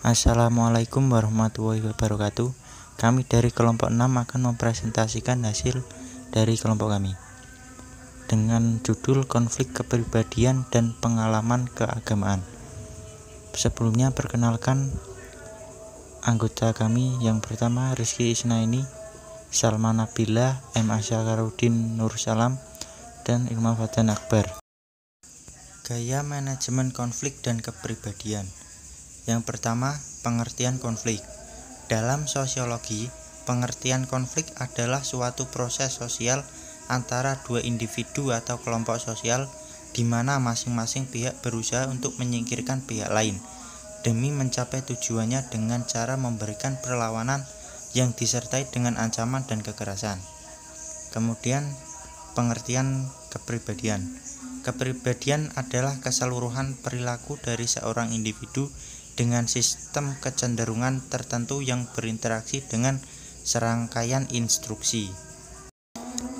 Assalamualaikum warahmatullahi wabarakatuh. Kami dari kelompok 6 akan mempresentasikan hasil dari kelompok kami dengan judul konflik kepribadian dan pengalaman keagamaan. Sebelumnya perkenalkan anggota kami. Yang pertama Rizky Isnaini, Salma Nabila, M. Asyarudin Nursalam, dan Ilma Fatan Akbar. Gaya manajemen konflik dan kepribadian. Yang pertama, pengertian konflik. Dalam sosiologi, pengertian konflik adalah suatu proses sosial antara dua individu atau kelompok sosial di mana masing-masing pihak berusaha untuk menyingkirkan pihak lain demi mencapai tujuannya dengan cara memberikan perlawanan yang disertai dengan ancaman dan kekerasan. Kemudian, pengertian kepribadian. Kepribadian adalah keseluruhan perilaku dari seorang individu dengan sistem kecenderungan tertentu yang berinteraksi dengan serangkaian instruksi.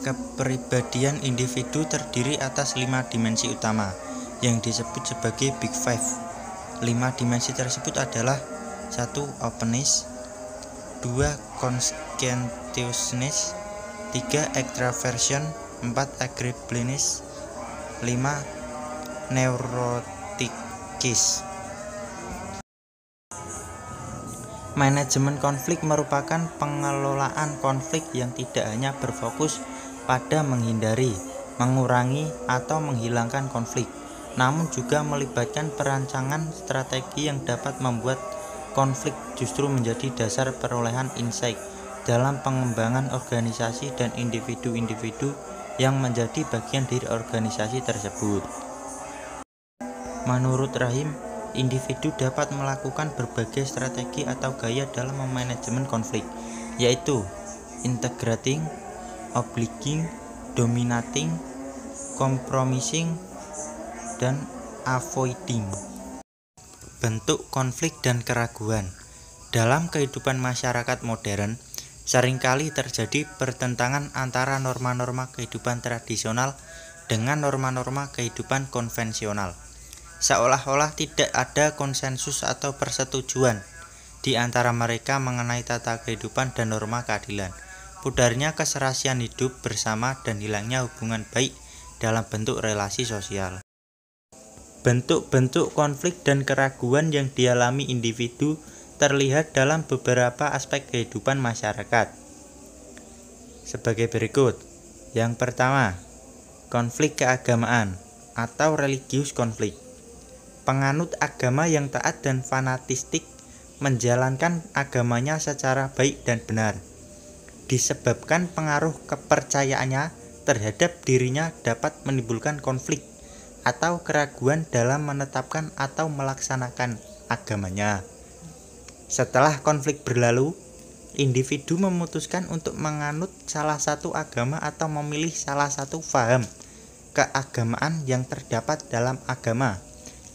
Kepribadian individu terdiri atas 5 dimensi utama yang disebut sebagai Big Five. 5 dimensi tersebut adalah 1. Openness, 2. Conscientiousness, 3. Extraversion, 4. Agreeableness, 5. Neuroticism. Manajemen konflik merupakan pengelolaan konflik yang tidak hanya berfokus pada menghindari, mengurangi, atau menghilangkan konflik, namun juga melibatkan perancangan strategi yang dapat membuat konflik justru menjadi dasar perolehan insight dalam pengembangan organisasi dan individu-individu yang menjadi bagian dari organisasi tersebut. Menurut Rahim, individu dapat melakukan berbagai strategi atau gaya dalam memanajemen konflik, yaitu integrating, obliging, dominating, compromising, dan avoiding. Bentuk konflik dan keraguan. Dalam kehidupan masyarakat modern, seringkali terjadi pertentangan antara norma-norma kehidupan tradisional dengan norma-norma kehidupan konvensional. Seolah-olah tidak ada konsensus atau persetujuan di antara mereka mengenai tata kehidupan dan norma keadilan. Pudarnya keserasian hidup bersama dan hilangnya hubungan baik dalam bentuk relasi sosial. Bentuk-bentuk konflik dan keraguan yang dialami individu terlihat dalam beberapa aspek kehidupan masyarakat. Sebagai berikut. Yang pertama, konflik keagamaan atau religius konflik. Penganut agama yang taat dan fanatistik menjalankan agamanya secara baik dan benar, disebabkan pengaruh kepercayaannya terhadap dirinya dapat menimbulkan konflik atau keraguan dalam menetapkan atau melaksanakan agamanya. Setelah konflik berlalu, individu memutuskan untuk menganut salah satu agama atau memilih salah satu faham keagamaan yang terdapat dalam agama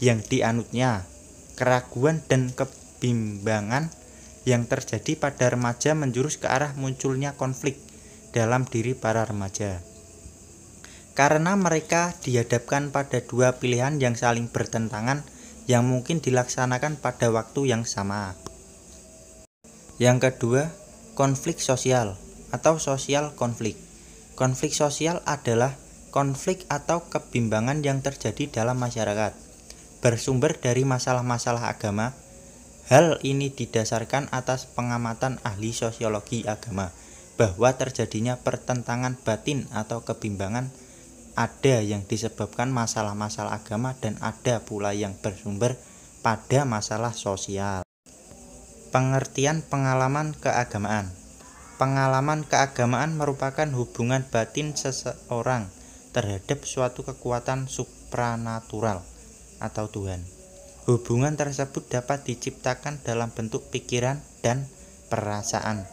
yang dianutnya. Keraguan dan kebimbangan yang terjadi pada remaja menjurus ke arah munculnya konflik dalam diri para remaja, karena mereka dihadapkan pada dua pilihan yang saling bertentangan yang mungkin dilaksanakan pada waktu yang sama. Yang kedua, konflik sosial atau sosial konflik. Konflik sosial adalah konflik atau kebimbangan yang terjadi dalam masyarakat, bersumber dari masalah-masalah agama. Hal ini didasarkan atas pengamatan ahli sosiologi agama bahwa terjadinya pertentangan batin atau kebimbangan ada yang disebabkan masalah-masalah agama dan ada pula yang bersumber pada masalah sosial. Pengertian pengalaman keagamaan. Pengalaman keagamaan merupakan hubungan batin seseorang terhadap suatu kekuatan supranatural atau Tuhan. Hubungan tersebut dapat diciptakan dalam bentuk pikiran dan perasaan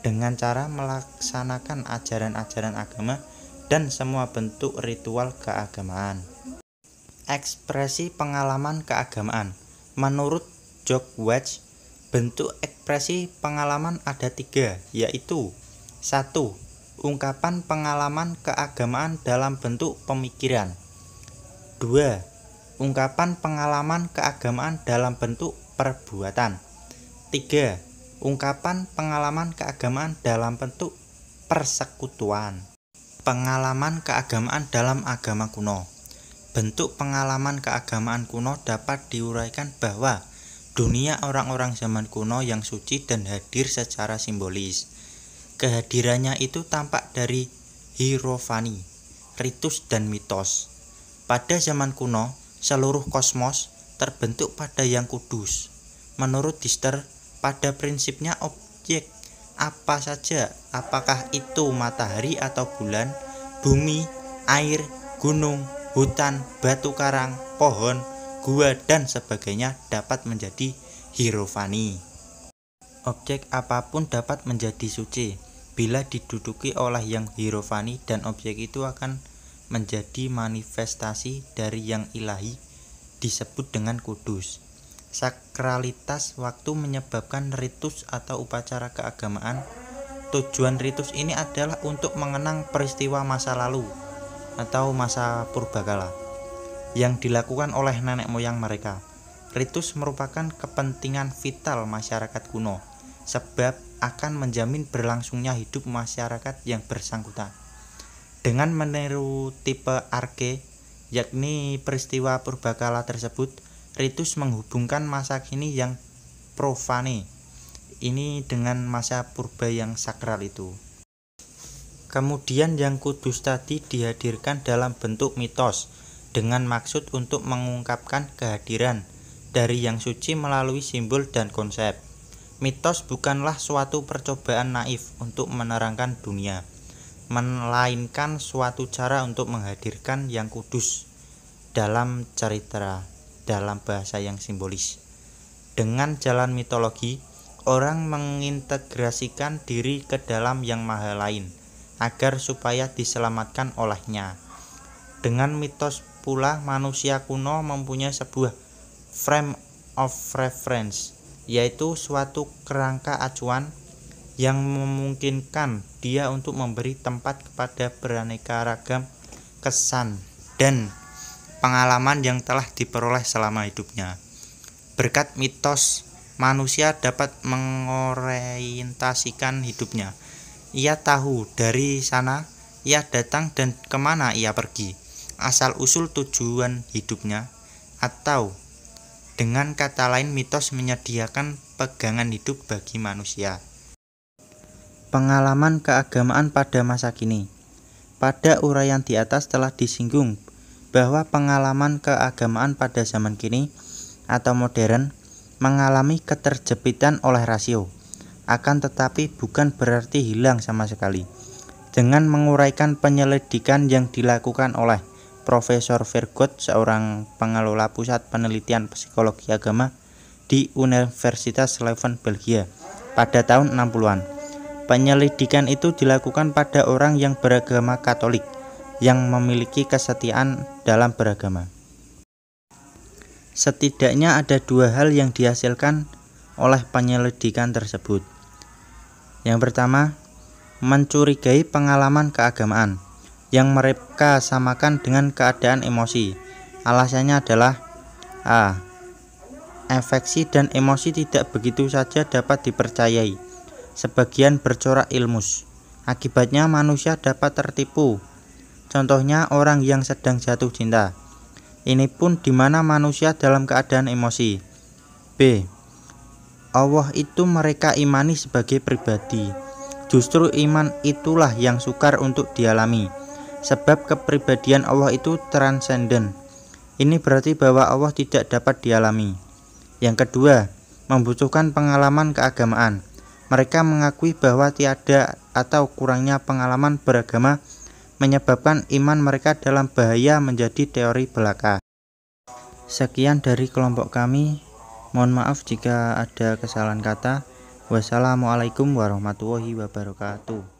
dengan cara melaksanakan ajaran-ajaran agama dan semua bentuk ritual keagamaan. Ekspresi pengalaman keagamaan. Menurut George Watts, bentuk ekspresi pengalaman ada 3, yaitu 1. Ungkapan pengalaman keagamaan dalam bentuk pemikiran. 2. Ungkapan pengalaman keagamaan dalam bentuk perbuatan. 3. Ungkapan pengalaman keagamaan dalam bentuk persekutuan. Pengalaman keagamaan dalam agama kuno. Bentuk pengalaman keagamaan kuno dapat diuraikan bahwa dunia orang-orang zaman kuno yang suci dan hadir secara simbolis. Kehadirannya itu tampak dari hierofani, ritus dan mitos. Pada zaman kuno, seluruh kosmos terbentuk pada yang kudus. Menurut Dister, pada prinsipnya objek apa saja, apakah itu matahari atau bulan, bumi, air, gunung, hutan, batu karang, pohon, gua, dan sebagainya dapat menjadi hierofani. Objek apapun dapat menjadi suci bila diduduki oleh yang hierofani, dan objek itu akan menjadi manifestasi dari yang ilahi disebut dengan kudus. Sakralitas waktu menyebabkan ritus atau upacara keagamaan. Tujuan ritus ini adalah untuk mengenang peristiwa masa lalu atau masa purbakala yang dilakukan oleh nenek moyang mereka. Ritus merupakan kepentingan vital masyarakat kuno sebab akan menjamin berlangsungnya hidup masyarakat yang bersangkutan. Dengan meniru tipe arke, yakni peristiwa purbakala tersebut, ritus menghubungkan masa kini yang profane ini dengan masa purba yang sakral itu. Kemudian yang kudus tadi dihadirkan dalam bentuk mitos dengan maksud untuk mengungkapkan kehadiran dari yang suci melalui simbol dan konsep. Mitos bukanlah suatu percobaan naif untuk menerangkan dunia, melainkan suatu cara untuk menghadirkan yang kudus dalam cerita, dalam bahasa yang simbolis. Dengan jalan mitologi, orang mengintegrasikan diri ke dalam yang maha lain agar supaya diselamatkan olehnya. Dengan mitos pula manusia kuno mempunyai sebuah frame of reference, yaitu suatu kerangka acuan yang memungkinkan dia untuk memberi tempat kepada beraneka ragam kesan dan pengalaman yang telah diperoleh selama hidupnya. Berkat mitos, manusia dapat mengorientasikan hidupnya. Ia tahu dari sana ia datang dan kemana ia pergi, asal-usul tujuan hidupnya, atau dengan kata lain mitos menyediakan pegangan hidup bagi manusia. Pengalaman keagamaan pada masa kini. Pada uraian di atas telah disinggung bahwa pengalaman keagamaan pada zaman kini atau modern mengalami keterjepitan oleh rasio, akan tetapi bukan berarti hilang sama sekali. Dengan menguraikan penyelidikan yang dilakukan oleh Profesor Vergoot, seorang pengelola pusat penelitian psikologi agama di Universitas Leuven, Belgia, pada tahun 60-an. Penyelidikan itu dilakukan pada orang yang beragama Katolik yang memiliki kesetiaan dalam beragama. Setidaknya ada dua hal yang dihasilkan oleh penyelidikan tersebut. Yang pertama, mencurigai pengalaman keagamaan yang mereka samakan dengan keadaan emosi. Alasannya adalah A. Afeksi dan emosi tidak begitu saja dapat dipercayai. Sebagian bercorak ilmus. Akibatnya manusia dapat tertipu. Contohnya orang yang sedang jatuh cinta. Ini pun di mana manusia dalam keadaan emosi. B. Allah itu mereka imani sebagai pribadi. Justru iman itulah yang sukar untuk dialami, sebab kepribadian Allah itu transenden. Ini berarti bahwa Allah tidak dapat dialami. Yang kedua, membutuhkan pengalaman keagamaan. Mereka mengakui bahwa tiada atau kurangnya pengalaman beragama menyebabkan iman mereka dalam bahaya menjadi teori belaka. Sekian dari kelompok kami. Mohon maaf jika ada kesalahan kata. Wassalamualaikum warahmatullahi wabarakatuh.